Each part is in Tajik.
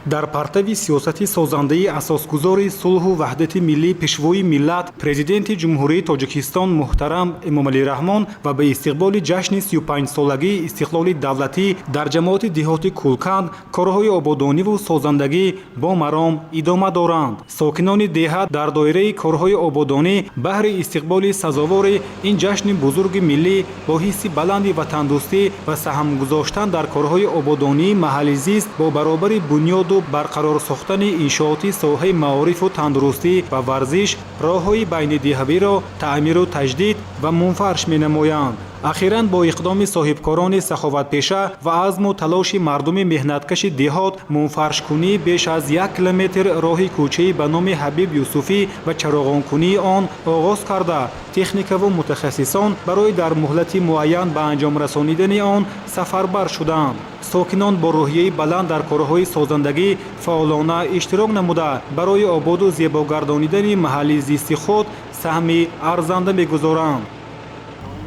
дар партави сиёсати созандаи асосгузори сулҳу ваҳдати миллӣ пешвои миллат президенти ҷумҳурии Тоҷикистон муҳтарам Эмомалӣ Раҳмон ва ба истиқболи ҷашни 35-солагии истиқлоли давлатӣ дар ҷамоати диҳоти Кулканд корҳои ободониву созандагӣ бо маром идома доранд. Сокинони деҳат дар доираи корҳои ободонӣ баҳри истиқболи сазовори ин ҷашни бузурги миллӣ бо ҳисси баланди ватандӯстӣ ва саҳм гузоштан дар корҳои ободонии маҳаллизист бо баробари бунёду барқарор сохтани иншооти соҳаи маорифу тандурустӣ ва варзиш роҳҳои байнидиҳавиро таъмиру таҷдид ва мунфарш менамоянд. Ахиран бо иқдоми соҳибкорони саховатпеша ва азму талоши мардуми меҳнаткаши деҳот мунфаршкунии беш аз 1 километр роҳи кӯчаи ба номи Ҳабиб Юсуфӣ ва чароғонкунии он оғоз карда техникаву мутахассисон барои дар муҳлати муайян ба анҷом расонидани он сафарбар шуданд. Сокинон бо рӯҳияи баланд дар корҳои созандагӣ фаъолона иштирок намуда барои ободу зебогардонидани маҳалли зисти худ саҳми арзанда мегузоранд.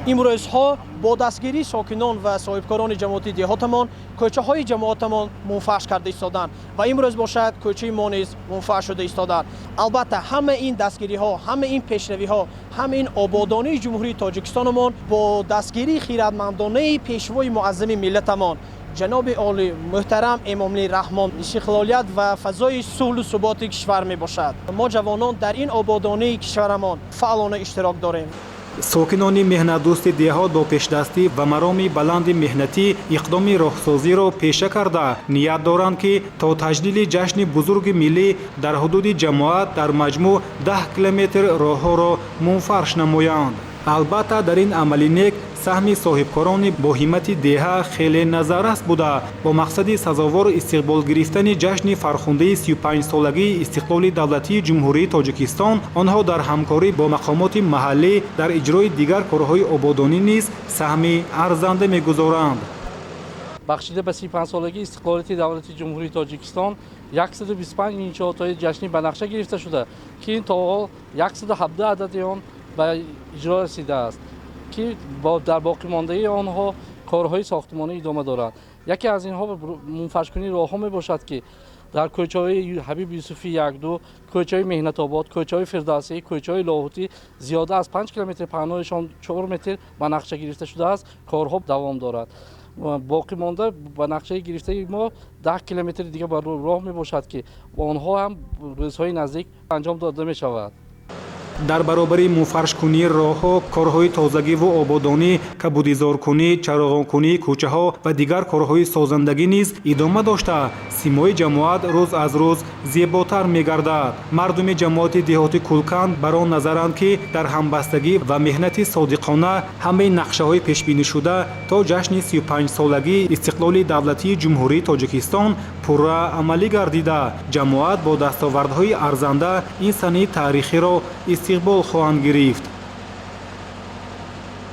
имрӯзҳо бо дастгирии сокинон ва соҳибкорони ҷамоати деҳотамон кӯчаҳои ҷамоатамон мунфарш карда истоданд ва имрӯз бошад кӯчаи мо низ мунфарш шуда истоданд. Албатта ҳама ин дастгириҳо, ҳама ин пешравиҳо, ҳама ин ободонии ҷумҳурии Тоҷикистонамон бо дастгирии хиратмандонаи пешвои муаззами миллатамон ҷаноби оли муҳтарам Эмомалӣ Раҳмон истиқлолият ва фазои сулҳу суботи кишвар мебошад. Мо ҷавонон дар ин ободонии кишварамон фаъолона иштирок дорем. Сокинони меҳнатдӯсти деҳот бо пешдастӣ ва мароми баланди меҳнатӣ иқдоми роҳсозиро пеша карда ният доранд ки то таҷдиди ҷашни бузурги миллӣ дар ҳудуди ҷамоат дар маҷмӯъ 10 километр роҳҳоро мунфарш намоянд. албатта дар ин амали нек саҳми соҳибкорони бо ҳиммати деҳа хеле назаррас буда бо мақсади сазовор истиқбол гирифтани ҷашни фархундаи 35-солагии истиқлоли давлатии ҷумҳурии Тоҷикистон онҳо дар ҳамкорӣ бо мақомоти маҳаллӣ дар иҷрои дигар корҳои ободонӣ низ саҳми арзанда мегузоранд. бахшида ба 35-солагии истиқлолияти давлати ҷумҳурии Тоҷикистон 125 иншоотҳои ҷашни банақша гирифта шуда ки ин то ҳол 117 адади он ба иҷро расидааст ки дар боқимондаи онҳо корҳои сохтмонӣ идома доранд. яке аз инҳо мунфаршкунии роҳҳо мебошад ки дар кӯчаҳои Ҳабиб Юсуфӣ 1-2, кӯчаҳои Меҳнатобод, кӯчаҳои Фирдавсӣ, кӯчаҳои Лоҳутӣ зиёда аз 5 километр паҳноишон 4 метр банақша гирифта шудааст, корҳо давом дорад. боқимонда банақшаи гирифтаи мо 10 километр дигар ба роҳ мебошад ки онҳо ҳам рӯзҳои наздик анҷом дода мешавад. дар баробари мунфаршкунии роҳҳо корҳои тозагиву ободонӣ, кабудизоркунӣ, чароғонкунии кӯчаҳо ва дигар корҳои созандагӣ низ идома дошта симои ҷамоат рӯз аз рӯз зеботар мегардад. мардуми ҷамоати диҳоти Кулканд бар он назаранд ки дар ҳамбастагӣ ва меҳнати содиқона ҳамаи нақшаҳои пешбинишуда то ҷашни 35-солагии истиқлоли давлатии ҷумҳурии Тоҷикистон пурра амалӣ гардида ҷамоат бо дастовардҳои арзанда ин санаи таърихиро истиқбол хоҳанд гирифт.